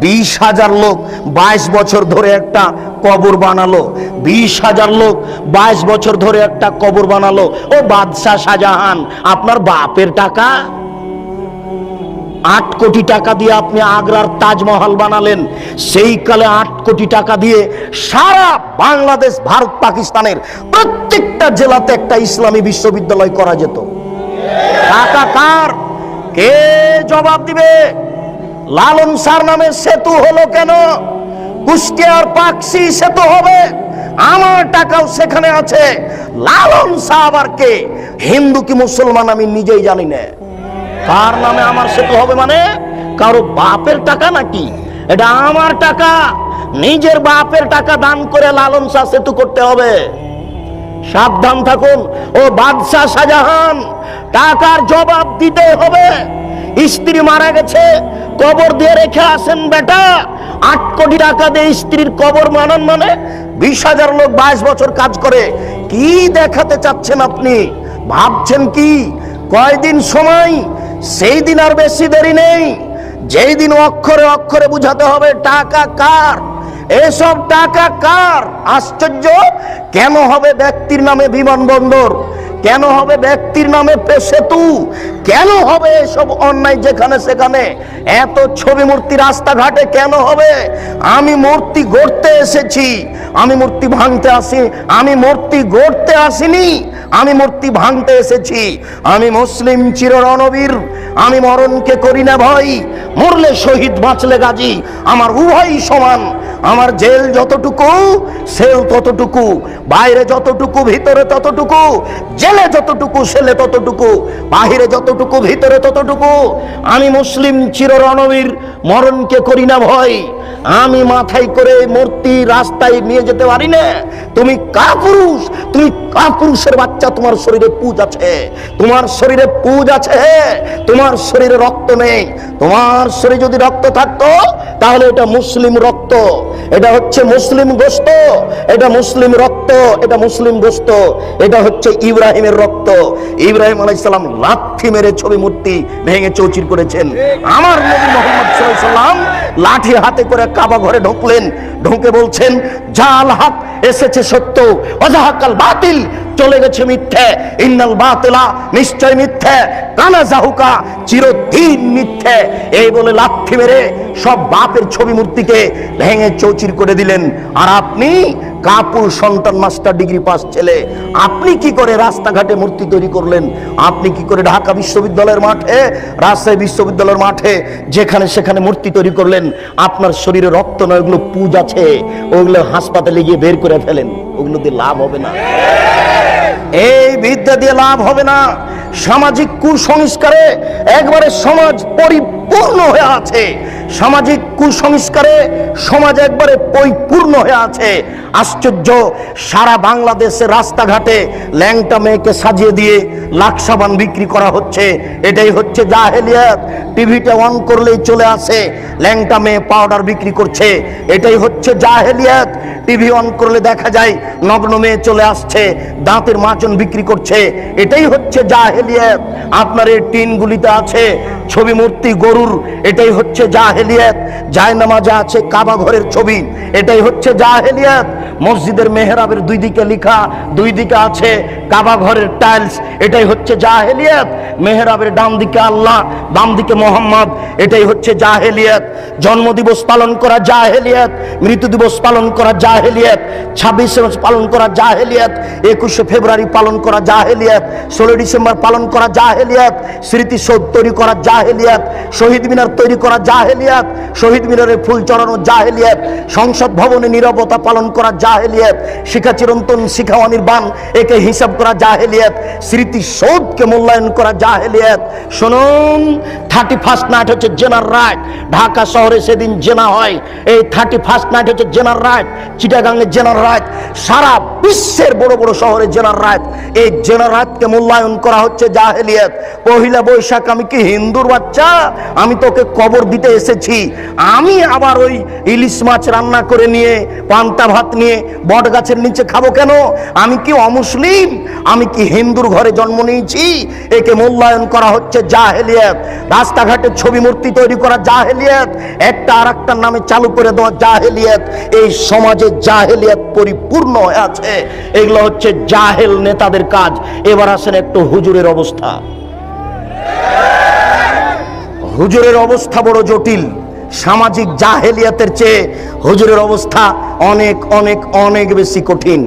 20,000 লোক 22 বছর ধরে একটা কবর বানালো। 20,000 লোক 22 বছর ধরে একটা কবর বানালো। ও বাদশাহ শাহজাহান, আপনার বাপের টাকা 8 কোটি টাকা দিয়ে আপনি আগ্রার তাজমহল বানালেন। সেই কালে 8 কোটি টাকা দিয়ে সারা বাংলাদেশ, ভারত, পাকিস্তানের প্রত্যেকটা জেলাতে একটা ইসলামী বিশ্ববিদ্যালয় করা যেত। টাকা কার? কে জবাব দিবে? লালন শাহর নামে সেতু হলো কেন? কুষ্টিয়ার পাকশি সেতু হবে, আমার টাকাও সেখানে আছে। লালন শাহ আবার কে? হিন্দু কি মুসলমান আমি নিজেই জানি না। কার নামে আমার সেতু হবে? মানে কারো বাপের টাকা নাকি? এটা আমার টাকা, নিজের বাপের টাকা দান করে লালন শাহ সেতু করতে হবে। সাবধান থাকুন ও বাদশাহ শাহজাহান, টাকার জবাব দিতে হবে। স্ত্রী মারা গেছে, কবর দিয়ে রেখে আসেন বেটা। 8 কোটি টাকা দিয়ে স্ত্রীর কবর বানান মানে 20,000 লোক 22 বছর কাজ করে। কি দেখাতে চাচ্ছেন আপনি? ভাবছেন কি? কয়দিন সময়? সেই দিন আর বেশি দেরি নেই, যেই দিন অক্ষরে অক্ষরে বুঝাতে হবে টাকা কার। এসব টাকা কার? আশ্চর্য! কেন হবে ব্যক্তির নামে বিমানবন্দর? কেন হবে ব্যক্তির নামে সেতু? কেন হবে এসব অন্যায় যেখানে সেখানে? এত ছবি মূর্তি রাস্তাঘাটে কেন হবে? আমি মূর্তি গড়তে এসেছি, আমি মূর্তি ভাঙতে আসি, আমি মূর্তি গড়তে আসিনি, আমি মূর্তি ভাঙতে এসেছি। আমি মুসলিম চির রণবীর, আমি মরণকে করি না ভয়। মরলে শহীদ, বাঁচলে গাজী, আমার উভয়ই সমান। আমার জেল যতটুকু, সেল ততটুকু, বাইরে যতটুকু ভিতরে ততটুকু, জেলে যতটুকু সেলে ততটুকু, বাহিরে যতটুকু ভিতরে ততটুকু। আমি মুসলিম চির রণবীর, মরণকে করি না ভয়। আমি মাথায় করে মূর্তি রাস্তায় নিয়ে যেতে পারি না। তুমি কাপুরুষ, তুমি কাপুরুষের বাচ্চা। তোমার শরীরে পুজ আছে, তোমার শরীরে পুজ আছে, তোমার শরীরে রক্ত নেই। তোমার শরীরে যদি রক্ত থাকতো তাহলে এটা মুসলিম রক্ত, এটা হচ্ছে মুসলিম গোশত, এটা মুসলিম রক্ত, এটা মুসলিম গোশত, এটা হচ্ছে ইব্রাহিমের রক্ত। ইব্রাহিম আলাইহিস সালাম লাঠি মেরে ছবি মূর্তি ভেঙে চৌচির করেছেন। আমার নবী মুহাম্মদ সাল্লাল্লাহু আলাইহি ওয়াসাল্লাম লাঠি হাতে করে কাবা ঘরে ঢুকলেন, ঢুকে বলছেন জাল হক এসেছে সত্য, ওয়াজাহাকাল বাতিল চলে গেছে মিথ্যে। ইন্নাল বাতিলা নিশ্চয় মিথ্যে, কানা জাহুকা চিরদিন মিথ্যে। এই বলে লাঠি মেরে সব বাপের ছবি মূর্তিকে ভেঙে চৌচির করে দিলেন। আর আপনি কাপুর সন্তান, মাস্টার ডিগ্রি পাস ছেলে, আপনি কি করে রাস্তাঘাটে মূর্তি তৈরি করলেন? আপনি কি করে ঢাকা বিশ্ববিদ্যালয়ের মাঠে, রাজশাহী বিশ্ববিদ্যালয়ের মাঠে, যেখানে সেখানে মূর্তি তৈরি করলেন? আপনার শরীরে রক্ত নয়, ওগুলো পুজ আছে, ওগুলো হাসপাতালে গিয়ে বের করে ফেলেন। ওগুলো দিয়ে লাভ হবে না, এই বিদ্যা দিয়ে লাভ হবে না। সামাজিক কুসংস্কারে একবারে সমাজ পরিপূর্ণ হয়ে আছে, সামাজিক কুসংস্কারে সমাজ একবারে পরিপূর্ণ হয়ে আছে। আশ্চর্য! সারা বাংলাদেশের রাস্তাঘাটে ল্যাংটা মেয়েকে সাজিয়ে দিয়ে লাক্সাবান বিক্রি করা হচ্ছে। এটাই হচ্ছে জাহেলিয়াত। টিভিতে অন করলেই চলে আসে ল্যাংটা মেয়ে পাউডার বিক্রি করছে, এটাই হচ্ছে জাহেলিয়াত। টিভি অন করলে দেখা যায় নগ্ন মেয়ে চলে আসছে, দাঁতের মাজন বিক্রি করছে, এটাই হচ্ছে জাহেলিয়াত। আপনার এই টিনগুলিতে আছে ছবি মূর্তি গরুর, এটাই হচ্ছে জাহেলিয়াত। জায়নামাজে আছে কাবা ঘরের ছবি, এটাই হচ্ছে জাহেলিয়াত। মসজিদের মেহরাবের দুই দিকে লেখা, দুই দিকে আছে কাবা ঘরের টাইলস, এটাই হচ্ছে জাহেলিয়াত। মেহরাবের ডান দিকে আল্লাহ, বাম দিকে মোহাম্মদ, এটাই হচ্ছে জাহেলিয়াত। জন্মদিবস পালন করা জাহেলিয়াত, মৃত্যু দিবস পালন করা জাহেলিয়াত, 26 পালন করা জাহেলিয়াত, 21 ফেব্রুয়ারি পালন করা জাহেলিয়াত, 16 ডিসেম্বর পালন করা জাহেলিয়াত, স্মৃতিসৌধ তৈরি করা জাহেলিয়াত, শহীদ মিনার তৈরি করা জাহেলিয়াত, শহীদ মিনারে ফুল চড়ানো জাহেলিয়াত, সংসদ ভবনে নীরবতা পালন করা জাহেলিয়াত, শিখা চিরন্তন শিখা অনির্বাণ একে হিসাব করা জাহেলিয়াত, স্মৃতিসৌধকে মূল্যায়ন করা জাহেলিয়াত। শুনুন, 31st নাইট হচ্ছে জেনার রাইট। ঢাকা শহরে সেদিন জেনা হয়, এই 31st নাইট হচ্ছে জেনার রাইট। চিটাগাংয়ে জেনার রাইট, সারা বিশ্বের বড় বড় শহরে জেনার রাইট। এই জেনার রাইটকে মূল্যায়ন করা হচ্ছে জাহেলিয়াত। পহিলা বৈশাখ আমি কি হিন্দুর বাচ্চা? আমি তোকে কবর দিতে এসেছি। আমি আবার ওই ইলিশ মাছ রান্না করে নিয়ে, পান্তা ভাত নিয়ে বট গাছের নিচে খাবো কেন? আমি কি অমুসলিম? আমি কি হিন্দুর ঘরে জন্ম নিয়েছি? একে মূল্যায়ন করা হচ্ছে জাহেলিয়াত। রাস্তাঘাটে ছবি মূর্তি তৈরি করা জাহেলিয়াত, একটা আর একটার নামে চালু করে দেওয়া জাহেলিয়াত। এই সমাজে জাহেলিয়াত পরিপূর্ণ হয়ে আছে। এগুলো হচ্ছে জাহেল নেতাদের কাজ। এবার আসেন একটু হুজুরের অবস্থা। হুজুরের অবস্থা বড় জটিল। সামাজিক জাহেলিয়াতের চেয়ে হুজুরের অবস্থা অনেক অনেক অনেক বেশি কঠিন।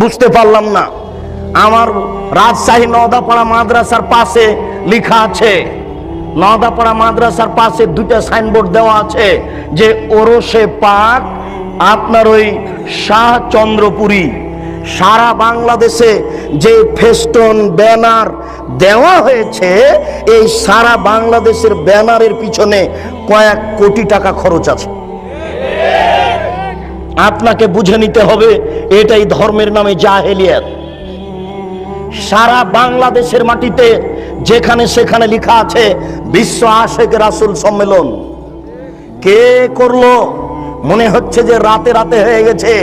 বুঝতে পারলাম না। আমার রাজশাহী নওদাপাড়া মাদ্রাসার পাশে লেখা আছে, নওদাপাড়া মাদ্রাসার পাশে দুইটা সাইনবোর্ড দেওয়া আছে যে ওরসে পাক আপনার ওই শাহচন্দ্রপুরী। সারা বাংলাদেশে যে ফেস্টুন ব্যানার দেওয়া হয়েছে, এই সারা বাংলাদেশের ব্যানারের পিছনে কয়েক কোটি টাকা খরচ আছে। আপনাকে বুঝে নিতে হবে এটাই ধর্মের নামে জাহেলিয়াত। সারা বাংলাদেশের মাটিতে যেখানে সেখানে লেখা আছে বিশ্ব আশেক রাসূল সম্মেলন। কে করলো? মনে হচ্ছে যে রাতে রাতে হয়ে গেছে।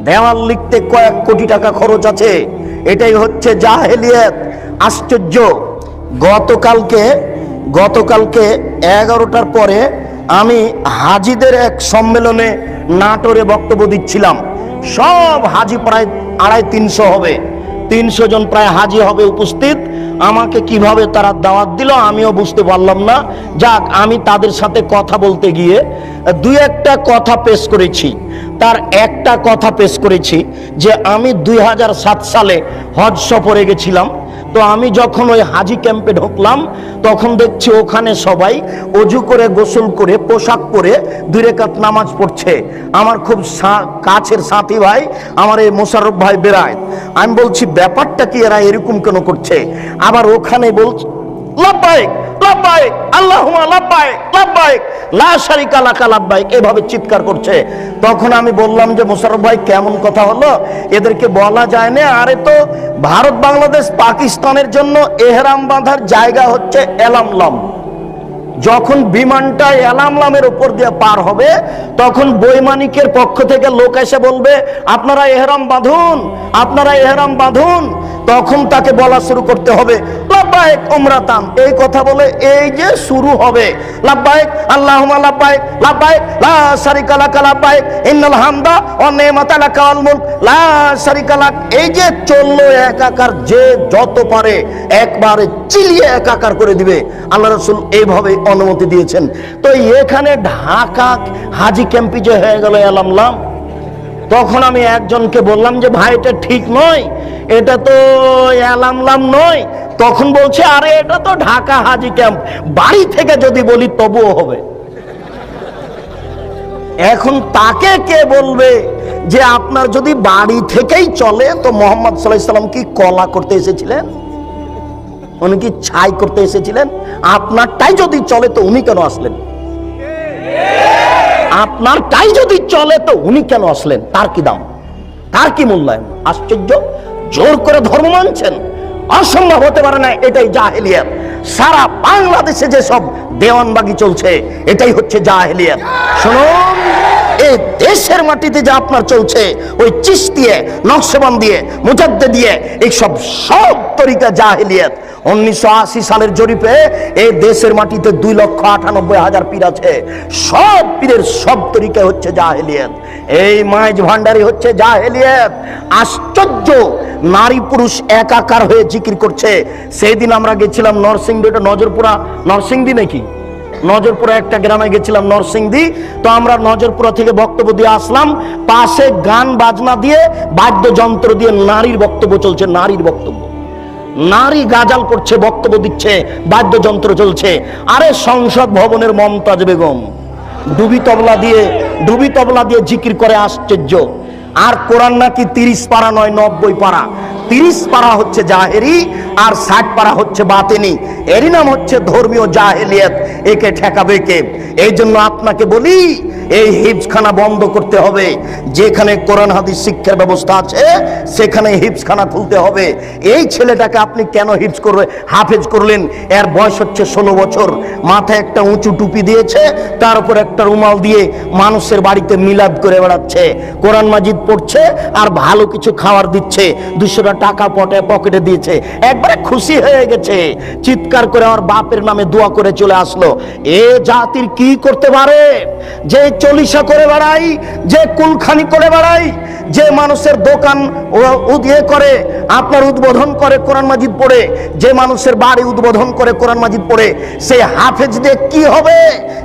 দেওয়াল লিখতে কয়েক কোটি টাকা খরচ আছে। এটাই হচ্ছে জাহেলিয়াত। আশ্চর্য। গতকালকে 11টার পরে আমি হাজিদের এক সম্মেলনে নাটোরে বক্তব্য দিচ্ছিলাম। সব হাজি প্রায় 250-300 হবে, 300 জন প্রায় হাজি হবে উপস্থিত। আমাকে কিভাবে তারা দাওয়াত দিল আমিও বুঝতে পারলাম না। যাক, আমি তাদের সাথে কথা বলতে গিয়ে দুই একটা কথা পেশ করেছি। তার একটা কথা পেশ করেছি যে আমি 2007 সালে হজ সফরে গেছিলাম। তো আমি যখন ওই হাজি ক্যাম্পে ঢুকলাম তখন দেখছি ওখানে সবাই অজু করে গোসল করে পোশাক পরে 2 রাকাত নামাজ পড়ছে। আমার খুব কাছের সাথী ভাই আমার এই মোশাররফ ভাই বেরায়েত। আমি বলছি ব্যাপারটা কি, এরা এরকম কেন করছে? আবার ওখানে বলছে লাব্বাইক লাব্বাইক আল্লাহুম্মা লাব্বাইক লাব্বাইক লা শারিকা লাকা লাব্বাইক, এভাবে চিৎকার করছে। তখন আমি বললাম যে মোশাররফ ভাই কেমন কথা হলো, এদেরকে বলা যায় না। আরে তো ভারত বাংলাদেশ পাকিস্তানের জন্য এহরাম বাঁধার জায়গা হচ্ছে এলামলাম। যখন বিমানটা এলামলামের উপর দিয়ে পার হবে তখন বৈমানিকের পক্ষ থেকে লোক এসে বলবে আপনারা এহরাম বাঁধুন, আপনারা এহরাম বাঁধুন। তখন তাকে বলা শুরু করতে হবে লাব্বাইক উমরাতান। এই কথা বলে এই যে শুরু হবে লাব্বাইক আল্লাহুম্মা লাব্বাইক লাব্বাইক লা শারিকা লাকা লাব্বাইক ইন্নাল হামদা ওয়া নি'মাতা লাকা ওয়াল মুলক লা শারিকা লাক। এই যে চললো একাকার, যে যত পারে একবারে চিলিয়ে একাকার করে দিবে। আল্লাহ রাসূল এইভাবে অনুমতি দিয়েছেন। তো এখানে ঢাকা হাজি ক্যাম্পে যে হয়ে গেল এলামলাম, তখন আমি একজনকে বললাম যে ভাই এটা ঠিক নয়, এটা তো এলামলাম নয়। তখন বলছে আরে এটা তো ঢাকা হাজি ক্যাম্প, বাড়ি থেকে যদি বলি তবুও হবে। এখন তাকে কে বলবে যে আপনার যদি বাড়ি থেকেই চলে তো মোহাম্মদ সাল্লাল্লাহু আলাইহি সাল্লাম কি কলা করতে এসেছিলেন? উনি কি ছাই করতে এসেছিলেন? আপনারটাই যদি চলে তো উনি কেন আসলেন? আপনারটাই যদি চলে তো উনি কেন আসলেন? তার কি দাম, তার কি মূল্যায়ন? আশ্চর্য। জোর করে ধর্ম মানছেন, অসম্ভব হতে পারে না। এটাই জাহেলিয়াত। সারা বাংলাদেশে যে সব দেওয়ানবাগি চলছে এটাই হচ্ছে জাহেলিয়াত। শুনুন, এই দেশের মাটিতে যে আপনার চলছে ওই চিশতিয়া নকশবন্দিয়ে মুজাদ্দিদিয়ে এই সব তরিকা জাহেলিয়াত। 1980 সালের জরিপে এই দেশের মাটিতে 2,98,000 পীর আছে। সব পীরের সব তরিকা হচ্ছে জাহেলিয়াত। এই মাইজ ভান্ডারি হচ্ছে জাহেলিয়াত। আশ্চর্য, নারী পুরুষ একাকার হয়ে জিকির করছে। সেই দিন আমরা গেছিলাম নরসিংদী, এটা নজরপুরা নরসিংদী নাকি, নজরপুরা একটা গ্রামে গেছিলাম নরসিংদী। তো আমরা নজরপুরা থেকে বক্তব্য দিয়ে আসলাম, পাশে গান বাজনা দিয়ে বাদ্যযন্ত্র দিয়ে নারীর বক্তব্য চলছে। নারীর বক্তব্য, নারী গাজাল করছে, বক্তব্য দিচ্ছে, বাদ্যযন্ত্র চলছে। আরে সংসদ ভবনের মমতাজ বেগম ডুবি তবলা দিয়ে জিকির করে। আশ্চর্য। আর কোরআন নাকি 30 পারা নয় 90 পারা। 30 পারা হচ্ছে জাহেরি আর 60 পারা হচ্ছে বাতেনি। এরই নাম হচ্ছে ধর্মীয় জাহেলিয়াত। একে ঠেকাবে কে? এই জন্য আপনাকে বলি এই হিফজখানা বন্ধ করতে হবে। যেখানে কোরআন হাদিস শিক্ষার ব্যবস্থা আছে সেখানে হিফজখানা খুলতে হবে। এই ছেলেটাকে আপনি কেন হাফেজ করলেন? এর বয়স হচ্ছে 16 বছর, মাথায় একটা উঁচু টুপি দিয়েছে, তার উপর একটা রুমাল দিয়ে মানুষের বাড়িতে মিলাদ করে বেড়াচ্ছে, কোরআন মাজিদ পড়ছে আর ভালো কিছু খাবার দিচ্ছে, 200 টাকা পকেটে দিয়েছে, একবারে খুশি হয়ে গেছে, চিৎকার করে আমার বাপের নামে দোয়া করে চলে আসলো। এ জাতির কি করতে পারে? যে চলিসা করে বেড়াই, যে কুলখানি করে বেড়াই, যে মানুষের দোকান করে আপনার উদ্বোধন করে কোরআন মাজিদ পড়ে, যে মানুষের বাড়ি উদ্বোধন করে কোরআন মাজিদ পড়ে, সেই হাফেজ দিয়ে কি হবে?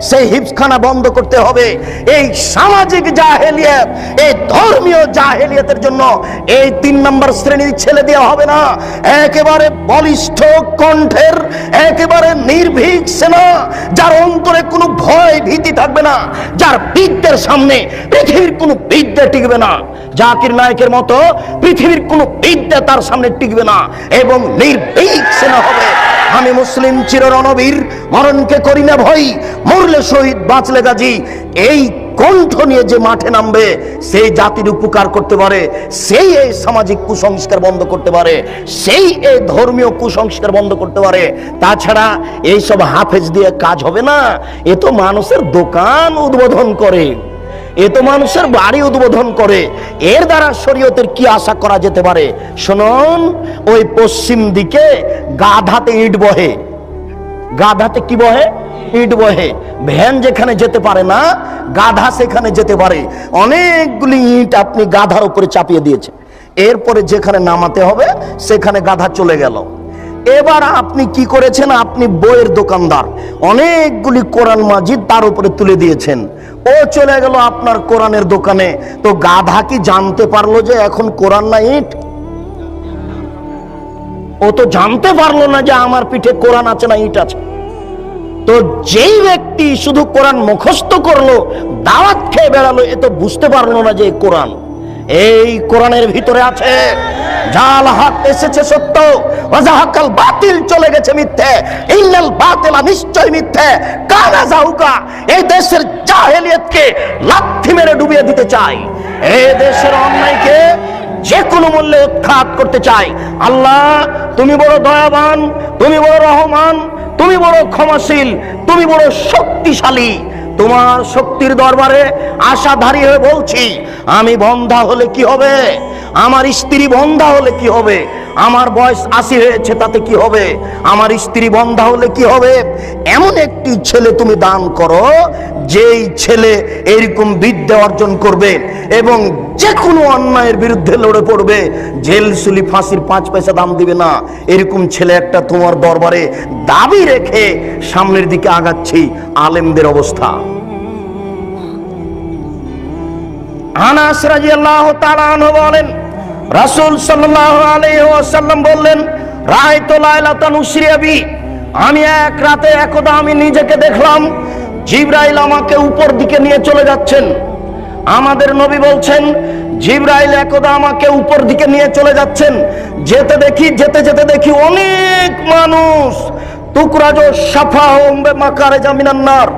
সেই হিফজখানা বন্ধ করতে হবে। এই সামাজিক জাহেলিয়াত, এই ধর্মীয় জাহেলিয়াতের জন্য এই 3 নম্বর শ্রেণীর ছেলে দেওয়া হবে না। একেবারে বলিষ্ঠ কণ্ঠের, একেবারে নির্ভীক সেনা, যার অন্তরে কোনো ভয় ভীতি থাকবে না, যার বিদ্যের সামনে পৃথিবীর কোনো বিদ্যা টিকবে না। জাকির নায়কের মতো পৃথিবীর কোনো বিদ্যা তার সামনে টিকবে না, এবং নির্ভীক সেনা হবে। আমি মুসলিম চির রণবীর, মরণকে করি না ভয়, মরলে শহীদ বাঁচলে গাজী। এই কণ্ঠ নিয়ে যে মাঠে নামবে, সেই জাতির উপকার করতে পারে, সেই এই সামাজিক কুসংস্কার বন্ধ করতে পারে, সেই এই ধর্মীয় কুসংস্কার বন্ধ করতে পারে। তাছাড়া এইসব হাফেজ দিয়ে কাজ হবে না। এ তো মানুষের দোকান উদ্বোধন করে, এ তো মানুষের বাড়ি উদ্বোধন করে, এর দ্বারা শরীয়তের কি আশা করা যেতে পারে? শুনুন, ওই পশ্চিম দিকে গাধাতে ইট বহে, গাধাতে কি বহে? ইট বহে। ভ্যান যেখানে যেতে পারে না, গাধা সেখানে যেতে পারে। অনেকগুলি ইট আপনি গাধার উপরে চাপিয়ে দিয়েছেন, এরপরে যেখানে নামাতে হবে সেখানে গাধা চলে গেল। এবার আপনি কি করেছেন? আপনি বইয়ের দোকানদার, অনেকগুলি কোরআন মাজিদ তার উপরে তুলে দিয়েছেন, ও চলে গেল আপনার কোরআনের দোকানে। তো গাধা কি জানতে পারলো যে এখন কোরআন না ইট? ও তো জানতে পারলো না যে আমার পিঠে কোরআন আছে না ইট আছে। তো যেই ব্যক্তি শুধু কোরআন মুখস্থ করলো, দাওয়াত খেয়ে বেড়ালো, এ তো বুঝতে পারলো না যে কোরআন, এই কোরআনের ভিতরে আছে জাল হক এসেছে সত্য, ওয়াজাহাকাল বাতিল চলে গেছে মিথ্যে, ইন্নাল বাতিলা নিশ্চয় মিথ্যে, কানা জাহুকা। এই দেশের জাহেলিয়াতকে লাথি মেরে ডুবিয়ে দিতে চাই, এই দেশের অন্যায়কে যে কোনো মূল্যে উৎখাত করতে চাই। আল্লাহ, তুমি বড় দয়াবান, তুমি বড় রহমান, তুমি বড় ক্ষমাশীল, তুমি বড় শক্তিশালী। তোমার শক্তির দরবারে আশাধারী হয়ে বলছি, আমি বন্ধা হলে কি হবে? আমার স্ত্রী বন্ধা হলে কি হবে? আমার বয়স 80 হয়েছে, তাতে কি হবে? আমার স্ত্রী বন্ধা হলে কি হবে? এমন একটি ছেলে তুমি দান করো, যেই ছেলে এরকম বিদ্যা অর্জন করবে এবং যে কোনো অন্যায়ের বিরুদ্ধে লড়ে পড়বে, জেল সুলি ফাঁসির 5 পয়সা দাম দিবে না। এরকম ছেলে একটা তোমার দরবারে দাবি রেখে সামনের দিকে আগাচ্ছি। আলেমদের অবস্থা, আনাস রাদিয়াল্লাহু তাআলা আনহু বলেন, রাসূল সাল্লাল্লাহু আলাইহি ওয়াসাল্লাম বললেন, রাআইতু লাইলাতান উসরিয়া বি, আমি এক রাতে একদা আমি নিজেকে দেখলাম জিবরাইল আমাকে উপর দিকে নিয়ে চলে যাচ্ছেন। আমাদের নবী বলছেন, জিবরাইল একদা আমাকে উপর দিকে নিয়ে চলে যাচ্ছেন, যেতে যেতে দেখি অনেক মানুষ, তুকরাজো সাফাহুম বিমাকারিজা মিনান নার,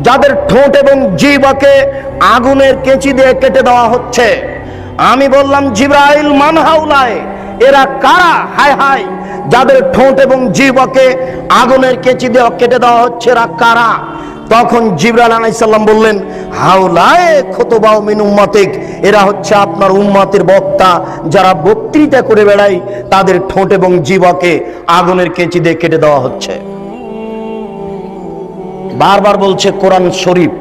যাদের ঠোঁট এবং জিহ্বাকে আগুনের কেঁচি দিয়ে কেটে দেওয়া হচ্ছে। আমি বললাম, জিবরাইল মান হাউলায়, এরা কারা? হায় হায়, যাদের ঠোঁট এবং জিহ্বাকে আগুনের কেঁচি দিয়ে কেটে দেওয়া হচ্ছে, এরা কারা? তখন জিবরাইল আলাইহিস সালাম বললেন, হাউলায়ে খুতুবাউ মিন উম্মাতিক, এরা হচ্ছে আপনার উম্মতের বক্তা, যারা বক্তৃতা করে বেড়ায়, তাদের ঠোঁট এবং জিহ্বাকে আগুনের কেঁচি দিয়ে কেটে দেওয়া হচ্ছে। বারবার বলছে কোরআন শরীফ,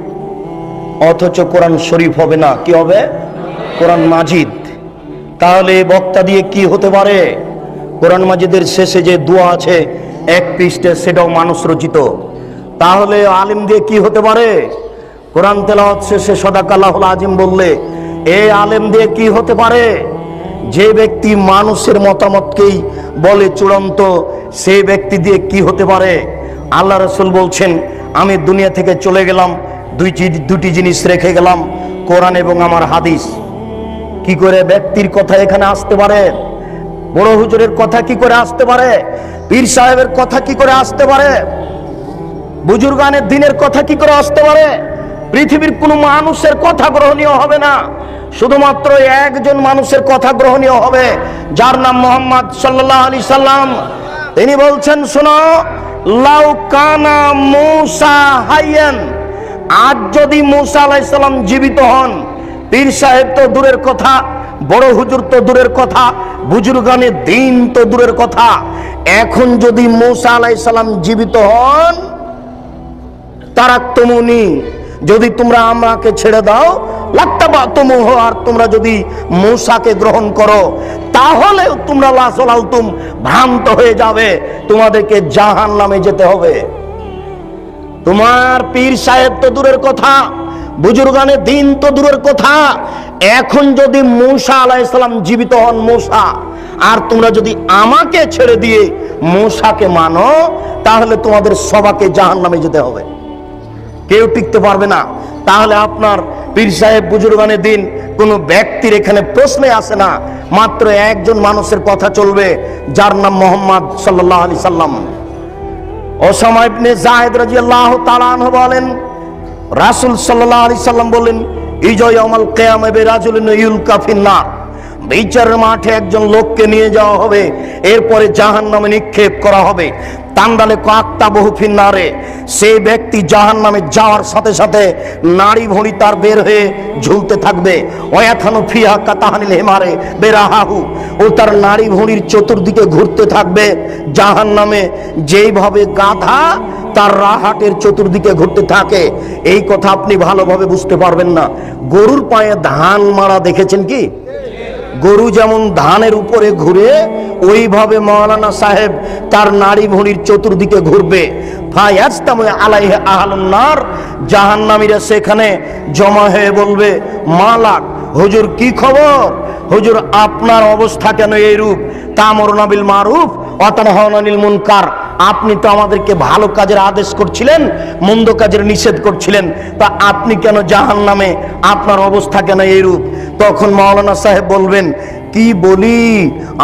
অথচ কোরআন শরীফ হবে না, কি হবে? কোরআন মাজিদ। তাহলে বক্তা দিয়ে কি হতে পারে? কোরআন মাজিদের শেষে যে দোয়া আছে 1 পৃষ্ঠা, সেটাও মানুষ রচিত। তাহলে আলিম দিয়ে কি হতে পারে? কোরআন তেলাওয়াত শেষে সাদাকাল্লাহুল আজিম বললে এই আলেম দিয়ে কি হতে পারে? যে ব্যক্তি মানুষের মতামতকেই বলে চূড়ান্ত, সেই ব্যক্তি দিয়ে কি হতে পারে? আল্লাহ রাসূল বলছেন, আমি দুনিয়া থেকে চলে গেলাম, দুটি জিনিস রেখে গেলাম, কোরআন এবং আমার হাদিস। কি করে ব্যক্তির কথা এখানে আসতে পারে? বড় হুজুরের কথা কি করে আসতে পারে? পীর সাহেবের কথা কি করে আসতে পারে? বুজুর্গানের দিনের কথা কি করে আসতে পারে? পৃথিবীর কোনো মানুষের কথা গ্রহণীয় হবে না, শুধুমাত্র একজন মানুষের কথা গ্রহণীয় হবে, যার নাম মুহাম্মদ সাল্লাল্লাহু আলাইহি সাল্লাম। তিনি বলছেন, শোনো, লাউ কানা মূসা হাইয়ান, আজ যদি মূসা আলাইহিস সালাম জীবিত হন, পীর সাহেব তো দূরের কথা, বড় হুজুর তো দূরের কথা, বুজুর্গানে দিন তো দূরের কথা, এখন যদি মূসা আলাইহিস সালাম জীবিত হন, তারাক্তুমুনি, যদি তোমরা আমাকে ছেড়ে দাও, লাত্তাবাতুমুহ, আর তোমরা যদি মূসাকে গ্রহণ করো, তাহলে তোমরা লাসলালতুম, ভ্রান্ত হয়ে যাবে, তোমাদেরকে জাহান্নামে যেতে হবে। তোমার পীর সাহেব তো দূরের কথা, বুজুর্গানে দিন তো দূরের কথা, এখন যদি মূসা আলাইহিস সালাম জীবিত হন, মূসা, আর তোমরা যদি আমাকে ছেড়ে দিয়ে মূসাকে মানো, তাহলে তোমাদের সবাইকে জাহান্নামে যেতে হবে, কেউ টিকতে পারবে না। তাহলে আপনার পীর সাহেব, বুজুর্গানে দিন কোনো ব্যক্তির এখানে প্রশ্নে আসে না, মাত্র একজন মানুষের কথা চলবে, যার নাম মুহাম্মদ সাল্লাল্লাহু আলাইহি সাল্লাম। ওসামা ইবনে যায়েদ রাদিয়াল্লাহু তাআলা আনহু বলেন, রাসূল সাল্লাল্লাহু আলাইহি সাল্লাম বলেন, ইয়াউমাল কিয়ামা বিরাজুলিন ইউলকা ফিন্নার, বিচারের মাঠে একজন লোককে নিয়ে যাওয়া হবে, এরপরে জাহান্নামে নিক্ষেপ করা হবে। তান্দালে কাকতা বহু ফিন্নারে, সেই ব্যক্তি জাহান্নামে যাওয়ার সাথে সাথে নাড়ি ভুঁড়ি তার বের হয়ে ঝুলতে থাকবে। ওয়াথানু ফিহা কাতাহানিল হিমারে বেরাহাহু, ও তার নাড়ি ভুঁড়ির চতুর্দিকে ঘুরতে থাকবে জাহান্নামে, যেইভাবে গাধা তার রাহাটের চতুর্দিকে ঘুরতে থাকে। এই কথা আপনি ভালোভাবে বুঝতে পারবেন না। গরুর পায়ে ধান মারা দেখেছেন কি? গরু যেমন ধানের উপরে ঘুরে, ওইভাবে মাওলানা সাহেব তার নাড়ি ভুঁড়ির চতুর্দিকে ঘুরবে। ফায়াজতামু আলাইহি আহলুন নার, জাহান্নামীরা সেখানে জমা হয়ে বলবে, মালাক, হুজুর কি খবর? হুজুর আপনার অবস্থা কেন এইরূপ? তা'মুরুনা বিল মারুফ ওয়া তানহাউনা আনিল মুনকার, আপনি তো আমাদেরকে ভালো কাজের আদেশ করছিলেন, মন্দ কাজের নিষেধ করছিলেন, তা আপনি কেন জাহান্নামে? আপনার অবস্থা কেন এইরূপ? তখন মাওলানা সাহেব বলবেন, কি বলি,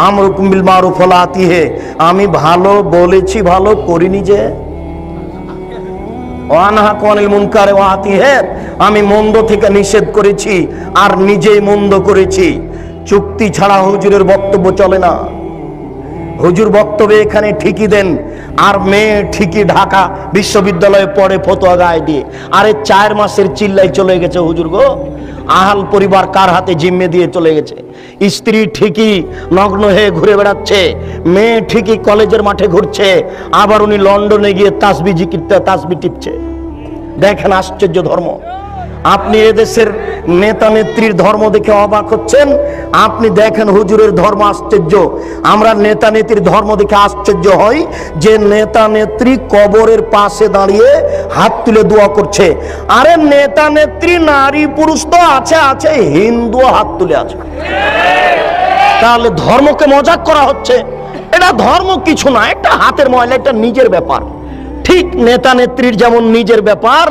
আমরুকুম বিল মারুফ ওয়া লা আতিহি, আমি ভালো বলেছি, ভালো করিনি যে। ওয়া আনহাকু আনিল মুনকার ওয়া আতিহি, আমি মন্দ থেকে নিষেধ করেছি আর নিজেই মন্দ করেছি। চুক্তি ছাড়া হুজুরের বক্তব্য চলে না। হুজুর বক্তব্য এখানে ঠিকই দেন, আর মেয়ে ঠিকই ঢাকা বিশ্ববিদ্যালয়ে পড়ে ফতোয়া গায়ে দিয়ে। আরে 4 মাসের চিল্লাই চলে গেছে হুজুর গো, আহাল পরিবার কার হাতে জিম্মে দিয়ে চলে গেছে। স্ত্রী ঠিকই নগ্ন হয়ে ঘুরে বেড়াচ্ছে, মেয়ে ঠিকই কলেজের মাঠে ঘুরছে, আবার উনি লন্ডনে গিয়ে তাসবিহ জিকির তাসবিহ টিপছে। দেখেন আশ্চর্য ধর্ম। আপনি এদেশের নেতা নেত্রীর ধর্ম দেখে অবাক হচ্ছেন, আপনি দেখেন হুজুরের ধর্ম আশ্চর্য। আমরা নেতা নেত্রীর ধর্ম দেখে আশ্চর্য হই যে নেতা নেত্রী কবরের পাশে দাঁড়িয়ে হাত তুলে দোয়া করছে। আরে নেতা নেত্রী নারী পুরুষ তো আছে আছে, হিন্দু হাত তুলে আছে। তাহলে ধর্মকে মজাক করা হচ্ছে। এটা ধর্ম কিছু না, একটা হাতের ময়লা, এটা নিজের ব্যাপার। ঠিক নেতা নেত্রীর যেমন নিজের ব্যাপার,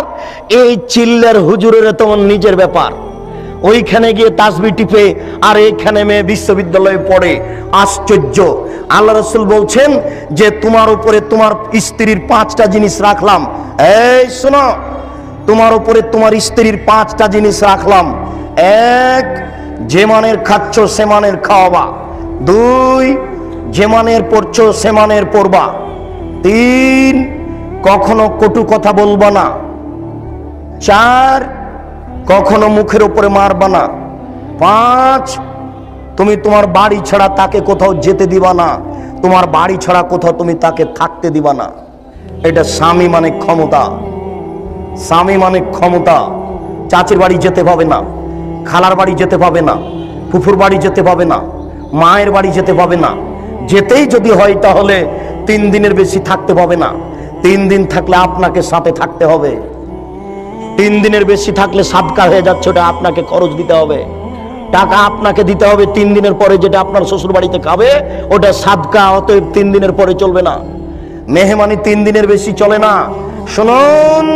এই চিল্লার হুজুরের তেমন নিজের ব্যাপার। ওইখানে গিয়ে তাসবিহ টিপে আর এইখানে মেয়ে বিশ্ববিদ্যালয়ে পড়ে। আশ্চর্য। আল্লাহ রাসূল বলছেন যে তোমার উপরে তোমার স্ত্রীর 5টা জিনিস রাখলাম। এই শোনো, তোমার উপরে তোমার স্ত্রীর 5টা জিনিস রাখলাম। 1, যে মানের খাচ্ছ সে মানের খাওয়াবা। 2, যে মানের পড়ছো সে মানের পড়বা। 3, কখনো কটু কথা বলবা না। 4, কখনো মুখের উপরে মারবা না। 5, তুমি তোমার বাড়ি ছাড়া তাকে কোথাও যেতে দিবা না, তোমার বাড়ি ছাড়া কোথাও তুমি তাকে থাকতে দিবা না। এটা স্বামী মানে ক্ষমতা। স্বামী মানে ক্ষমতা। চাচির বাড়ি যেতে পাবে না, খালার বাড়ি যেতে পাবে না, ফুফুর বাড়ি যেতে পাবে না, মায়ের বাড়ি যেতে পাবে না। যেতেই যদি হয় তাহলে 3 দিনের বেশি থাকতে পাবে না। 3 দিন থাকলে আপনাকে সাথে থাকতে হবে। 3 দিনের বেশি থাকলে সাদকা হয়ে যাচ্ছে, ওটা আপনাকে খরচ দিতে হবে, টাকা আপনাকে দিতে হবে। 3 দিনের পরে যেটা আপনার শ্বশুর বাড়িতে খাবে ওটা সাদকা, অতএব 3 দিনের পরে চলবে না। মেহমানি 3 দিনের বেশি চলে না। শুনুন,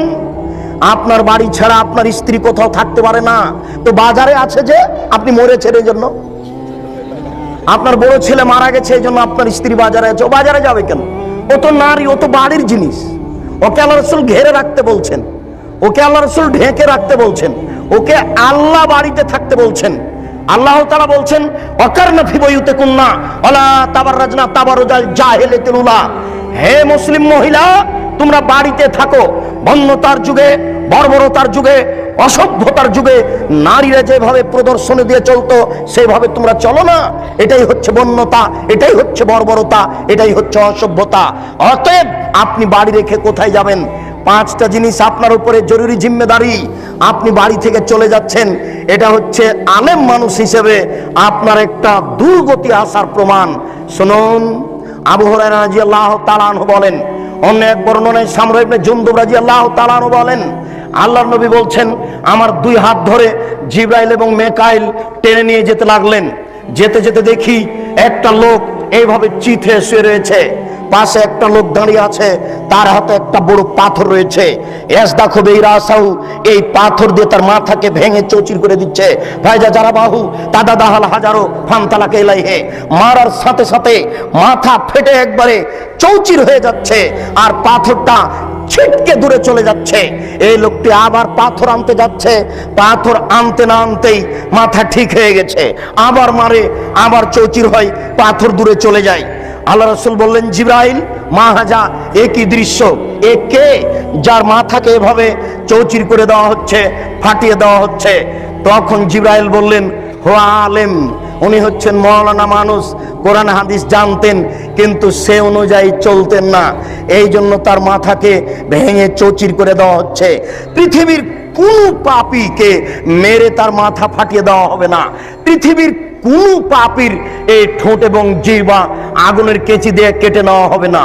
আপনার বাড়ি ছাড়া আপনার স্ত্রী কোথাও থাকতে পারে না। তো বাজারে আছে যে আপনি মরেছেন এই জন্য, আপনার বড় ছেলে মারা গেছে এই জন্য আপনার স্ত্রী বাজারে আছে। ও বাজারে যাবে কেন? ও তো নারী, ও তো বাড়ির জিনিস। ওকে আল্লাহ রাসূল ঘেরে রাখতে বলছেন। ওকে আল্লাহ রাসূল ঢেকে রাখতে বলছেন, ওকে আল্লাহ বাড়িতে থাকতে বলছেন। আল্লাহ তাআলা বলছেন ওয়াকারনা ফি বুয়ুতিকুন্না ওয়ালা তাবাররাজনা তাবারুজাল জাহিলিয়াতিল উলা, হে মুসলিম মহিলা তোমরা বাড়িতে থাকো। বন্যতার যুগে, বর্বরতার যুগে, অসভ্যতার যুগে নারীরা যেভাবে প্রদর্শনী দিয়ে চলতো সেভাবে তোমরা চলো না। এটাই হচ্ছে বন্যতা, এটাই হচ্ছে বর্বরতা, এটাই হচ্ছে অসভ্যতা। অতএব আপনি বাড়ি রেখে কোথায় যাবেন? 5টা জিনিস আপনার উপরে জরুরি জিম্মেদারি। আপনি বাড়ি থেকে চলে যাচ্ছেন, এটা হচ্ছে আলেম মানুষ হিসেবে আপনার একটা দুর্গতি আসার প্রমাণ। শুনুন, আবু হুরায়রা রাদিয়াল্লাহু তাআলা আনহু বলেন, অন্য এক বর্ণনায় সামরা ইবনে জুনদুব রাদিয়াল্লাহু তাআলা আনহু বলেন, আল্লাহর নবী বলছেন আমার 2 হাত ধরে জিবরাইল এবং মেকাইল টেনে নিয়ে যেতে লাগলেন। যেতে যেতে দেখি একটা লোক এইভাবে চিথে শুয়ে রয়েছে, পাশে একটা লোক দাঁড়িয়ে আছে, তার হাতে একটা বড় পাথর রয়েছে। ইয়াসদাখু বিরাসাহু, এই পাথর দিয়ে তার মাথাকে ভেঙে চৌচির করে দিচ্ছে। ফায়জা জারাবাহু তাদাদাহাল হাজারো ফান্তালাকা ইলাইহি, মারার সাথে সাথে মাথা ফেটে একবারে চৌচির হয়ে যাচ্ছে আর পাথরটা ছিটকে দূরে চলে যাচ্ছে। এই লোকটি আবার পাথর আনতে যাচ্ছে, পাথর আনতে না আনতেই মাথা ঠিক হয়ে গেছে, আবার মারে, আবার চৌচির হয়, পাথর দূরে চলে যায়। আল্লাহ রাসূল বললেন, জিবরাইল মা হাজা, এ কি দৃশ্য? এ কে যার মাথাকে এভাবে চৌচির করে দেওয়া হচ্ছে, ফাটিয়ে দেওয়া হচ্ছে? তখন জিবরাইল বললেন, হো আলেম, উনি হচ্ছেন মওলানা মানুষ, কোরআন হাদিস জানতেন কিন্তু সে অনুযায়ী চলতেন না, এই জন্য তার মাথাকে ভেঙে চৌচির করে দেওয়া হচ্ছে। পৃথিবীর কোন পাপীকে মেরে তার মাথা ফাটিয়ে দেওয়া হবে না। পৃথিবীর কোন পাপীর এই ঠোঁট এবং জিহ্বা আগুনের কেচি দিয়ে কেটে নেওয়া হবে না।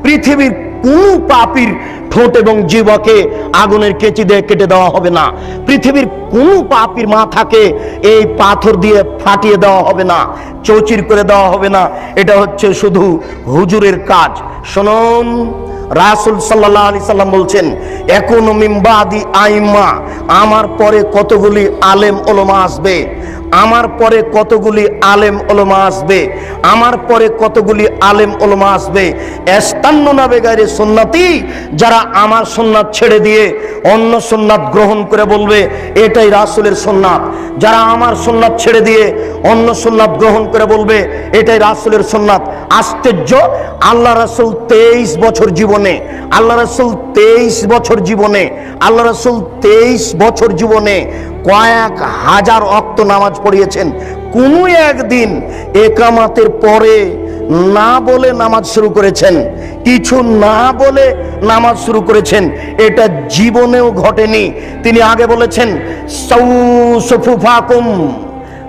পৃথিবীর কোন পাপীর ঠোঁট এবং জিহ্বাকে আগুনের কেচি দিয়ে কেটে দেওয়া হবে না। পৃথিবীর কোন পাপীর মাথাকে এই পাথর দিয়ে ফাটিয়ে দেওয়া হবে না, চৌচির করে দেওয়া হবে না। এটা হচ্ছে শুধু হুজুরের কাজ। শুনুন, রাসূল সাল্লাল্লাহু আলাইহি সাল্লাম বলছেন, একুনু মিন বাদি আইম্মা, আমার পরে কতগুলি আলেম ওলামা আসবে, আমার পরে কতগুলি আলেম ওলামা আসবে, আমার পরে কতগুলি আলেম ওলামা আসবে, ইস্তান্নুনা বিগাইরি সুন্নতি, যারা আমার সুন্নাত ছেড়ে দিয়ে অন্য সুন্নাত গ্রহণ করে বলবে এটাই রাসূলের সুন্নাত। যারা আমার সুন্নাত ছেড়ে দিয়ে অন্য সুন্নাত গ্রহণ করে বলবে এটাই রাসূলের সুন্নাত। আশ্চর্য, আল্লাহ রাসূল 23 বছর জীবনে, আল্লাহ রাসূল 23 বছর জীবনে, আল্লাহ রাসূল 23 বছর জীবনে কয়েক হাজার ওয়াক্ত নামাজ পড়িয়েছেন। কোনো একদিন একামাতের পরে না বলে নামাজ শুরু করেছেন, কিছু না বলে নামাজ শুরু করেছেন, এটা জীবনেও ঘটেনি। তিনি আগে বলেছেন, সাউসুফুফাকুম,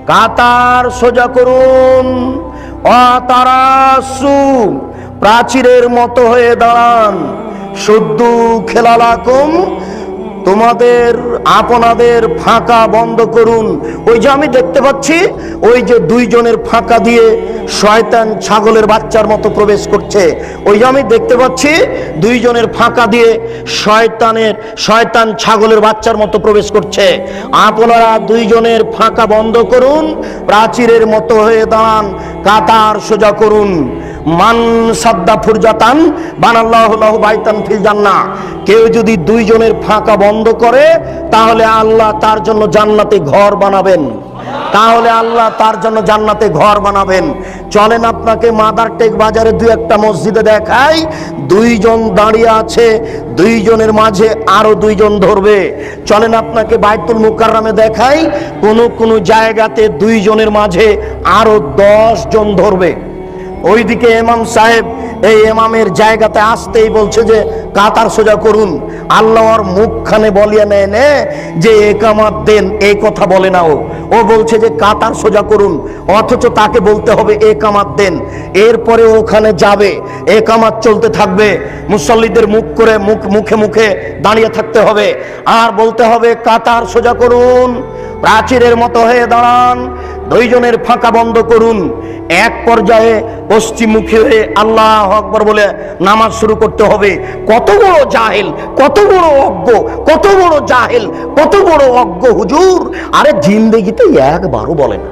কাতার সোজা করুন, অতারাসু, প্রাচীরের মতো হয়ে দাঁড়ান, শুদ্ধু খেলালাকুম, তোমাদের আপনাদের ফাঁকা বন্ধ করুন। ওই যে আমি দেখতে পাচ্ছি, ওই যে 2 জনের ফাঁকা দিয়ে শয়তান ছাগলের বাচ্চার মতো প্রবেশ করছে, ওই যে আমি দেখতে পাচ্ছি 2 জনের ফাঁকা দিয়ে শয়তান ছাগলের বাচ্চার মতো প্রবেশ করছে। আপনারা 2 জনের ফাঁকা বন্ধ করুন, প্রাচীরের মতো হয়ে দাঁড়ান, কাতার সোজা করুন। মান সাদ্দা ফুরজাতান বানাল্লাহু লাহু বাইতান ফিল জান্নাহ, কেউ যদি 2 জনের ফাঁকা বন্ধ করে তাহলে আল্লাহ তার জন্য জান্নাতে ঘর বানাবেন, তাহলে আল্লাহ তার জন্য জান্নাতে ঘর বানাবেন। চলেন আপনাকে মাদারটেক বাজারে 2-1টা মসজিদে দেখাই, 2 জন দাঁড়িয়ে আছে, 2 জনের মাঝে আরো 2 জন ধরবে। চলেন আপনাকে বাইতুল মুকাররমে দেখাই, কোন জায়গাতে 2 জনের মাঝে আরো 10 জন ধরবে। ওইদিকে ইমাম সাহেব এই ইমামের জায়গাতে আসতেই বলছে যে কাতার সোজা করুন। আল্লাহর মুখখানে বলিয়া নেয় নে যে একামাত দেন, এই কথা বলে না। ও বলছে যে কাতার সোজা করুন, অথচ তাকে বলতে হবে একামাত দেন। এরপরে ওখানে যাবে, একামাত চলতে থাকবে, মুসল্লিদের মুখে মুখে দাঁড়িয়ে থাকতে হবে আর বলতে হবে কাতার সোজা করুন, প্রাচীরের মতো হয়ে দাঁড়ান, 2 জনের ফাঁকা বন্ধ করুন। এক পর্যায়ে পশ্চিমমুখী হয়ে আল্লাহু আকবার বলে নামাজ শুরু করতে হবে। কত বড় জাহেল, কত বড় অজ্ঞ, কত বড় জাহেল, কত বড় অজ্ঞ হুজুর! আরে জিন্দেগিতে একবারও বলে না,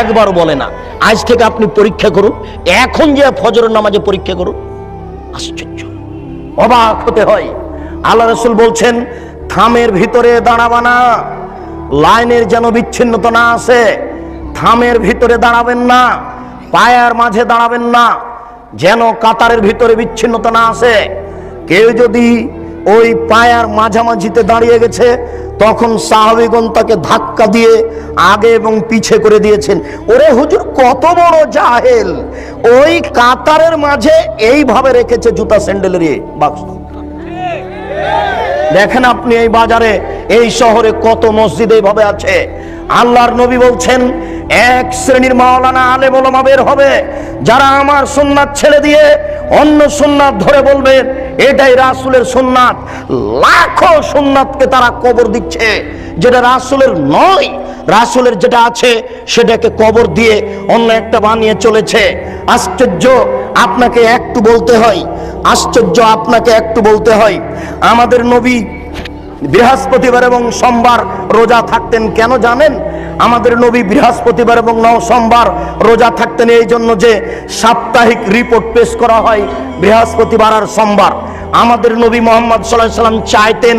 একবারও বলে না। আজ থেকে আপনি পরীক্ষা করুন, এখন যে ফজরের নামাজে পরীক্ষা করুন, আশ্চর্য, অবাক হতে হয়। আল্লাহ রাসূল বলছেন, থামের ভিতরে দাঁড়াবা না, লাইনের যেন বিচ্ছিন্নতা না আসে। থামের ভিতরে দাঁড়াবেন না, পায়ার মাঝে দাঁড়াবেন না, যেন কাতারের ভিতরে বিচ্ছিন্নতা না আসে। কেউ যদি ওই পায়ার মাঝামাঝিতে দাঁড়িয়ে গেছে, তখন সাহাবীগণ তাকে ধাক্কা দিয়ে আগে এবং পিছে করে দিয়েছেন। ওরে হুজুর, কত বড় জাহেল! ওই কাতারের মাঝে এইভাবে রেখেছে জুতা স্যান্ডেলের বাক্স। দেখেন আপনি এই বাজারে, এই শহরে কত মসজিদ এইভাবে আছে। আল্লাহর নবী বলছেন, এক শ্রেণীর মাওলানা আলেম ওলামা বের হবে, যারা আমার সুন্নাত ছেড়ে দিয়ে অন্য সুন্নাত ধরে বলবেন এটাই রাসূলের সুন্নাত। লাখো সুন্নাতকে তারা কবর দিচ্ছে, যেটা রাসূলের নয়। রাসূলের যেটা আছে সেটাকে কবর দিয়ে অন্য একটা বানিয়ে চলেছে। আশ্চর্য! আপনাকে একটু বলতে হয়, আশ্চর্য আপনাকে একটু বলতে হয়, আমাদের নবী বৃহস্পতিবার এবং সোমবার রোজা থাকতেন। কেন জানেন? আমাদের নবী বৃহস্পতিবার এবং সোমবার রোজা থাকতেন এই জন্য যে সাপ্তাহিক রিপোর্ট পেশ করা হয় বৃহস্পতিবার আর সোমবার। আমাদের নবী মুহাম্মদ সাল্লাল্লাহু আলাইহি সাল্লাম চাইতেন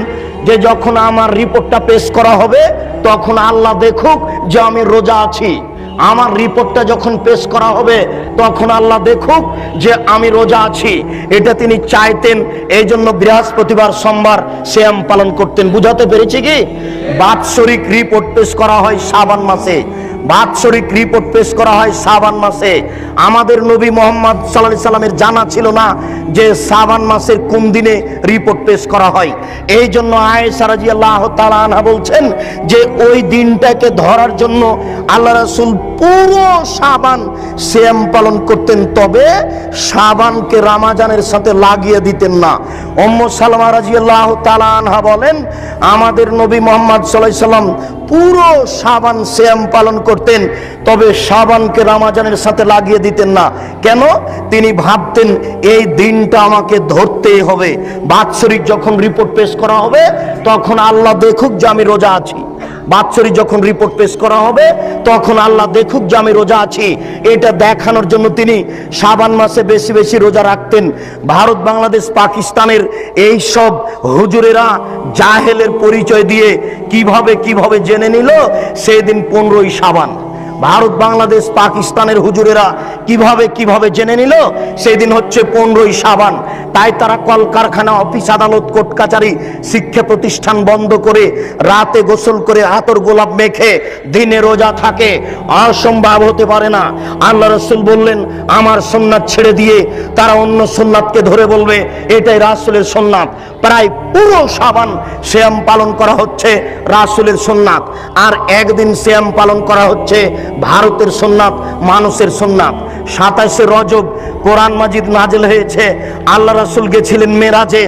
যে যখন আমার রিপোর্টটা পেশ করা হবে তখন আল্লাহ দেখুক যে আমি রোজা আছি। আমার রিপোর্টটা যখন পেশ করা হবে তখন আল্লাহ দেখুক যে আমি রোজা আছি। এটা তিনি চাইতেন, এই জন্য বৃহস্পতিবার সোমবার সিয়াম পালন করতেন। বুঝাতে পেরেছি কি? বাৎসরিক রিপোর্ট পেশ করা হয় শাবান মাসে, বাৎসরিক রিপোর্ট পেশ করা হয় শাবান মাসে। আমাদের নবী মুহাম্মদ সাল্লাল্লাহু আলাইহি সাল্লামের জানা ছিল না যে শাবান মাসের কোন দিনে রিপোর্ট পেশ করা হয়। এই জন্য আয়েশা রাদিয়াল্লাহু তাআলা আনহা বলছেন যে ওই দিনটাকে ধরার জন্য আল্লাহ রাসূল পুরো শাবান সিয়াম পালন করতেন, তবে শাবানকে রমজানের সাথে লাগিয়ে দিতেন না। উম্মু সালামা রাদিয়াল্লাহু তাআলা আনহা বলেন, আমাদের নবী মুহাম্মদ সাল্লাল্লাহু আলাইহি সাল্লাম পুরো শাবান সিয়াম পালন করতেন, তবে শাবানকে রমজানের সাথে লাগিয়ে দিতেন না। কেন? তিনি ভাবতেন এই দিনটা আমাকে ধরতেই হবে। বাৎসরিক যখন রিপোর্ট পেশ করা হবে তখন আল্লাহ দেখুক যে আমি রোজা আছি। বাৎসরিক যখন রিপোর্ট পেশ করা হবে তখন আল্লাহ দেখুক যে আমি রোজা আছি। এটা দেখানোর জন্য তিনি শাবান মাসে বেশি বেশি রোজা রাখতেন। ভারত, বাংলাদেশ, পাকিস্তানের এই সব হুজুরেরা জাহেলের পরিচয় দিয়ে কিভাবে কিভাবে জেনে নিল সেদিন 15ই শাবান। ভারত, বাংলাদেশ, পাকিস্তানের হুজুরেরা কিভাবে কিভাবে জেনে নিল সেদিন হচ্ছে 15ই শাবান। তাই তারা কলকারখানা, অফিস, আদালত, কোর্ট কাচারি, শিক্ষা প্রতিষ্ঠান বন্ধ করে রাতে গোসল করে আতর গোলাপ মেখে দিনে রোজা থাকে। অসম্ভব হতে পারে না। আল্লাহ রাসূল বললেন, আমার সুন্নাত ছেড়ে দিয়ে তারা অন্য সুন্নাতকে ধরে বলবে এটাই রাসূলের সুন্নাত। প্রায় পুরো শাবান সিয়াম পালন করা হচ্ছে রাসূলের সুন্নাত, আর একদিন সিয়াম পালন করা হচ্ছে ভারতের সুন্নাত, মানুষের সুন্নাত। 27শে রজব কোরআন মাজিদ নাজিল হয়েছে, আল্লাহ রাসূল গেছিলেন মেরাজে।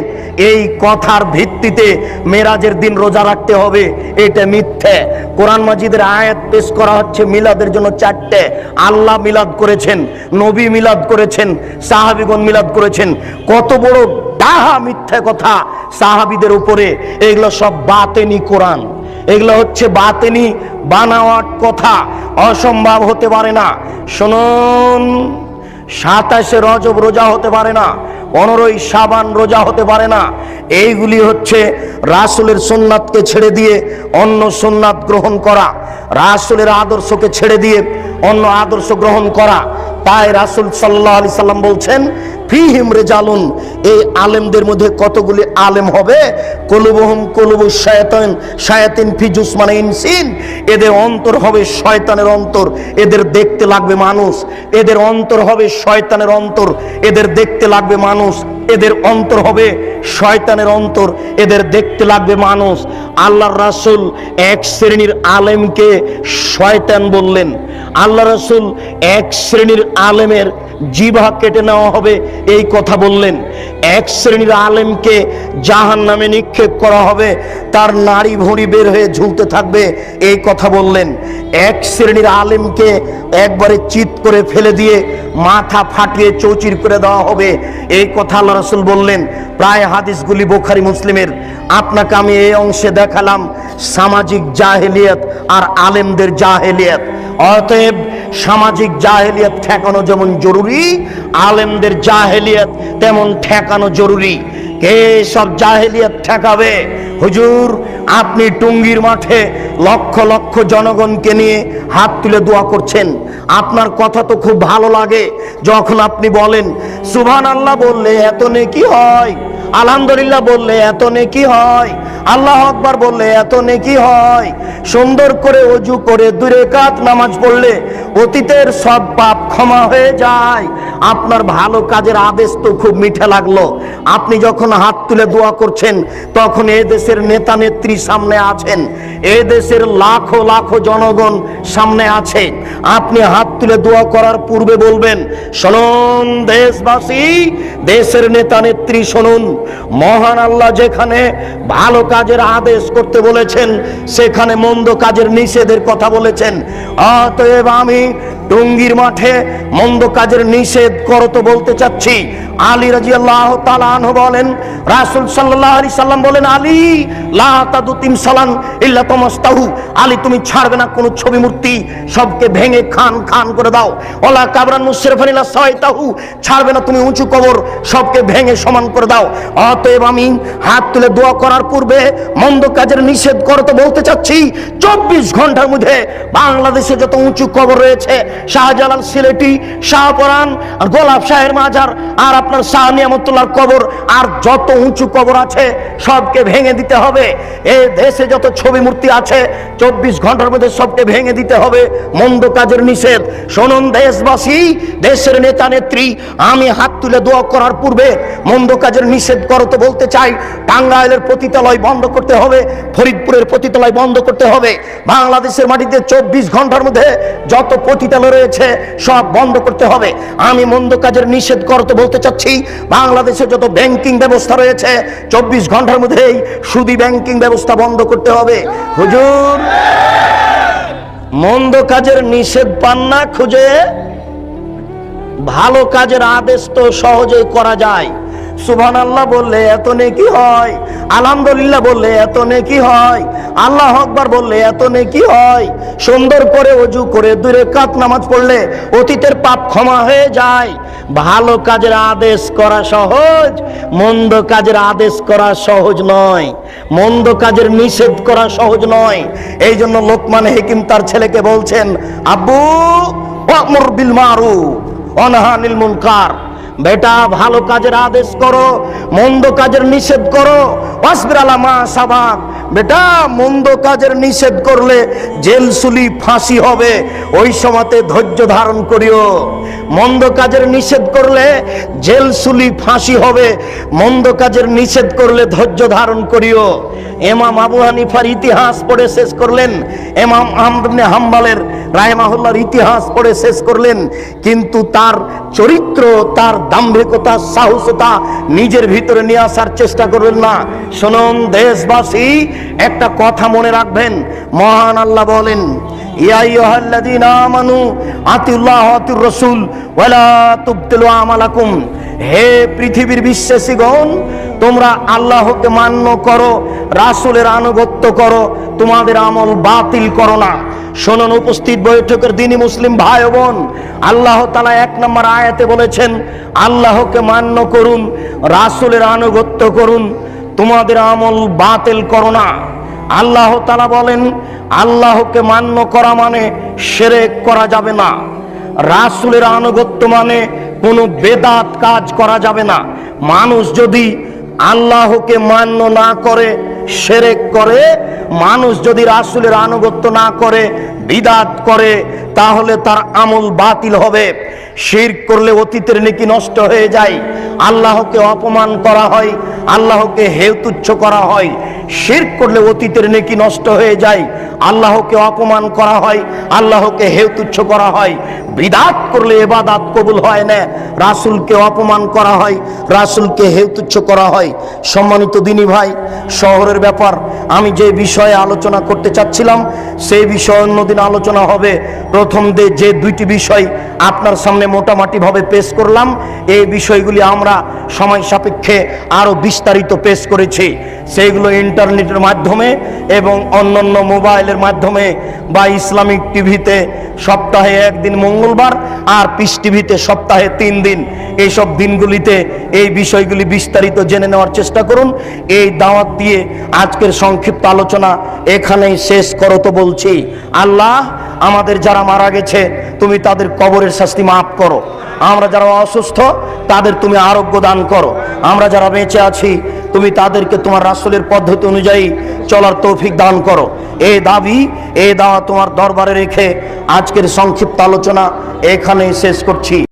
এই কথার ভিত্তিতে মেরাজের দিন রোজা রাখতে হবে, এটা মিথ্যে। কোরআন মাজিদের আয়াত পেশ করা হচ্ছে মিলাদের জন্য 4টে। আল্লাহ মিলাদ করেছেন, নবী মিলাদ করেছেন, সাহাবীগণ মিলাদ করেছেন। কত বড় ডাহা মিথ্যে কথা সাহাবীদের উপরে! এগুলো সব বাতেনি কোরআন, এগুলো হচ্ছে বাতেনি বানাওয়াট কথা, অসম্ভব হতে পারে না। শুনুন, 27শে রজব রোজা হতে পারে না, 15ই শাবান রোজা হতে পারে না। এইগুলি হচ্ছে রাসূলের সুন্নাতকে ছেড়ে দিয়ে অন্য সুন্নাত গ্রহণ করা, রাসূলের আদর্শকে ছেড়ে দিয়ে অন্য আদর্শ গ্রহণ করা। তাই রাসূল সাল্লাল্লাহু আলাইহি সাল্লাম বলছেন, ফিহিম রিজালুন, এই আলেমদের মধ্যে কতগুলি আলেম হবে, কুলুবুহুম কুলুবুশ শায়াতিন, শায়াতিন ফি জুসমানি ইনসিন, এদের অন্তর হবে শয়তানের অন্তর, এদের দেখতে লাগবে মানুষ। এদের অন্তর হবে শয়তানের অন্তর, এদের দেখতে লাগবে মানুষ। এদের অন্তর হবে শয়তানের অন্তর, এদের দেখতে লাগবে মানুষ। আল্লাহর রাসূল এক শ্রেণীর আলেমকে শয়তান বললেন। আল্লাহ রাসূল এক শ্রেণীর আলেমের জিহ্বা কেটে নেওয়া হবে এই কথা বললেন। এক শ্রেণীর আলেমকে জাহান্নামে নিক্ষেপ করা হবে, তার নাড়ি ভুঁড়ি বের হয়ে ঝুলতে থাকবে এই কথা বললেন। এক শ্রেণীর আলেমকে একবারে চিৎ করে ফেলে দিয়ে মাথা ফাটিয়ে চৌচির করে দেওয়া হবে এই কথা আল্লাহ রাসূল বললেন। প্রায় হাদিসগুলি বুখারী মুসলিমের। আপনাকে আমি এই অংশে দেখালাম সামাজিক জাহেলিয়াত আর আলেমদের জাহেলিয়াত। অতএব সামাজিক জাহেলিয়াত ঠেকানো যেমন জরুরি, আলেমদের জাহেলিয়াত তেমন ঠেকানো জরুরি। কে সব জাহেলিয়াত ঠেকাবে? হুজুর, আপনি টুঙ্গির মাঠে লক্ষ লক্ষ জনগণকে নিয়ে হাত তুলে দোয়া করছেন। আপনার কথা তো খুব ভালো লাগে যখন আপনি বলেন সুবহানাল্লাহ বললে এত নেকি হয়, আলহামদুলিল্লাহ বললে এত নেকি হয়, আল্লাহ আকবার বললে এত নেকি হয়। সুন্দর করে ওযু করে 2 রাকাত নামাজ পড়লে অতীতের সব পাপ ক্ষমা হয়ে যায়। আপনার ভালো কাজের আদেশ তো খুব মিঠা লাগলো। আপনি যখন হাত তুলে দোয়া করছেন তখন এই দেশের নেতা নেত্রী সামনে আছেন, এই দেশের লাখো লাখো জনগণ সামনে আছে। আপনি হাত তুলে দোয়া করার পূর্বে বলবেন, শুনুন দেশবাসী, দেশের নেতা নেত্রী শুনুন, মহান আল্লাহ যেখানে ভালো কাজের আদেশ করতে বলেছেন সেখানে মন্দ কাজের নিষেধের কথা বলেছেন। অতএব আমি টুঙ্গির মাঠে মন্দ কাজের নিষেধ করতে বলতে চাচ্ছি। আলী রাদিয়াল্লাহু তাআলা আনহু বলেন, রাসূল সাল্লাল্লাহু আলাইহি সাল্লাম বলেন, আলী লা তাদুতিম সালান ইল্লা তামাস্তাহু, আলী তুমি ছাড়বে না কোন ছবি মূর্তি, সবকে ভেঙে খান খান করে দাও। ওলা কাবরান মুশরিফান ইলা সাইতাহু, ছাড়বে না তুমি উঁচু কবর, সবকে ভেঙে সমান করে দাও। অতএব আমি হাত তুলে দোয়া করার পূর্বে মন্দ কাজের নিষেধ করতে বলতে চাচ্ছি। 24 ঘন্টার মধ্যে বাংলাদেশে যত উঁচু কবর রয়েছে, শাহজালাল সিলেটি, শাহপরান, গোলাপ শাহের মাজার, আর আপনার শাহ নিয়ামতুল্লাহর কবর, আর যত উঁচু কবর আছে সবকে ভেঙে দিতে হবে। এই দেশে যত ছবি মূর্তি আছে 24 ঘন্টার মধ্যে সবকে ভেঙে দিতে হবে। মন্দ কাজের নিষেধ। শুনুন দেশবাসী, দেশের নেতা নেত্রী, আমি হাত তুলে দোয়া করার পূর্বে মন্দ কাজের নিষেধ করতে বলতে চাই। টাঙ্গাইলের পতিতালয় বন্ধ করতে হবে, ফরিদপুরের পতিতালয় বন্ধ করতে হবে। বাংলাদেশের মাটিতে 24 ঘন্টার মধ্যে যত পতিতালয় রয়েছে সব বন্ধ করতে হবে। আমি মন্দ কাজের নিষেধ করতে বলতে চাচ্ছি, বাংলাদেশে যত ব্যাংকিং ব্যবস্থা রয়েছে 24 ঘন্টার মধ্যেই সুদী ব্যাংকিং ব্যবস্থা বন্ধ করতে হবে। হুজুর, মন্দ কাজের নিষেধ পান না খুঁজে? ভালো কাজের আদেশ তো সহজেই করা যায়। সুবহানাল্লাহ বললে এত নেকি হয়, আলহামদুলিল্লাহ বললে এত নেকি হয়, আল্লাহ আকবার বললে এত নেকি হয়। সুন্দর করে ওযু করে 2 রাকাত নামাজ পড়লে অতীতের পাপ ক্ষমা হয়ে যায়। ভালো কাজের আদেশ করা সহজ, মন্দ কাজের আদেশ করা সহজ নয়, মন্দ কাজের নিষেধ করা সহজ নয়। এই জন্য লোকমান হাকিম তার ছেলেকে বলছেন, আব্বু ওয়ামুর বিল মারুফ ওয়া নাহি আনিল মুনকার, বেটা ভালো কাজের আদেশ করো, মন্দ কাজের নিষেধ করো। ওয়াসবির আলা মা সাবাক, বেটা মন্দ কাজের নিষেধ করলে জেল সুলি ফাঁসি হবে, ওই সময়তে ধৈর্য ধারণ করিও। মন্দ কাজের নিষেধ করলে জেল সুলি ফাঁসি হবে, মন্দ কাজের নিষেধ করলে ধৈর্য ধারণ করিও। ইমাম আবু হানিফার ইতিহাস পড়ে শেষ করলেন, ইমাম আহমদ ইবনে হাম্বলের রাহিমাহুল্লাহর ইতিহাস পড়ে শেষ করলেন, কিন্তু তার চরিত্র, তার দাম্ভিকতা, সাহসতা নিজের ভিতরে নিয়ে আসার চেষ্টা করবেন না। শুনুন দেশবাসী, একটা কথা মনে রাখবেন, মহান আল্লাহ বলেন, ইয়া আইয়ুহাল্লাযীনা আমানু আতিউল্লাহ ওয়া আতিউর রাসূল ওয়া লা তুবতিলু আমালাকুম, হে পৃথিবীর বিশ্বাসীগণ, তোমরা আল্লাহকে মান্য করো, রাসূলের আনুগত্য করো, তোমাদের আমল বাতিল করো না। শুনুন উপস্থিত বৈঠকের দিনী মুসলিম ভাই ও বোন, আল্লাহ তাআলা 1 নম্বর আয়াতে বলেছেন, আল্লাহকে মান্য করুন, রাসূলের আনুগত্য করুন, তোমাদের আমল বাতিল করো না। আল্লাহ তাআলা বলেন, আল্লাহকে মান্য করা মানে শিরক করা যাবে না, রাসূলের আনুগত্য মানে কোনো বেদাত কাজ করা যাবে না। মানুষ যদি আল্লাহকে মান্য না করে শিরক করে, মানুষ যদি রাসূলের আনুগত্য না করে বিদআত করে, তাহলে তার আমল বাতিল হবে। শিরক করলে অতীতের নেকি নষ্ট হয়ে যায়, আল্লাহকে অপমান করা হয়, আল্লাহকে হেয় তুচ্ছ করা হয়। শিরক করলে অতীতের নেকি নষ্ট হয়ে যায়, আল্লাহকে অপমান করা হয়, আল্লাহকে হেয় তুচ্ছ করা হয়। বিদআত করলে ইবাদত কবুল হয় না, রাসূলকে অপমান করা হয়, রাসূলকে হেয় তুচ্ছ করা হয়। সম্মানিত দিনী ভাই, শহরের ব্যাপার আমি যে বিষয়ে আলোচনা করতে চাচ্ছিলাম সেই বিষয়ে অন্যদিন আলোচনা হবে। প্রথম যে 2টি বিষয় আপনার সামনে মোটামুটিভাবে পেশ করলাম, এই বিষয়গুলি আমরা সময় সাপেক্ষে আরো বিস্তারিত পেশ করেছি। সেইগুলো ইন্টারনেটের মাধ্যমে এবং অন্যান্য মোবাইলের মাধ্যমে বা ইসলামিক টিভিতে সপ্তাহে একদিন মঙ্গলবার, আর পিস টিভিতে সপ্তাহে 3 দিন। এইসব দিনগুলিতে এই বিষয়গুলি বিস্তারিত জেনে নেওয়ার চেষ্টা করুন। এই দাওয়াত দিয়ে আজকের সংক্ষিপ্ত আলোচনা এখানেই শেষ করো তো বলছি। আল্লাহ, আমাদের যারা মারা গেছে তুমি তাদের কবরের শাস্তি মাফ করো। আমরা যারা অসুস্থ তাদের তুমি আরোগ্য দান করো। আমরা যারা বেঁচে আছি তুমি তাদেরকে তোমার রাসূলের পদ্ধতি অনুযায়ী চলার তৌফিক দান করো। এই দাবি, এই দাওয়া তোমার দরবারে রেখে আজকের সংক্ষিপ্ত আলোচনা এখানেই শেষ করছি।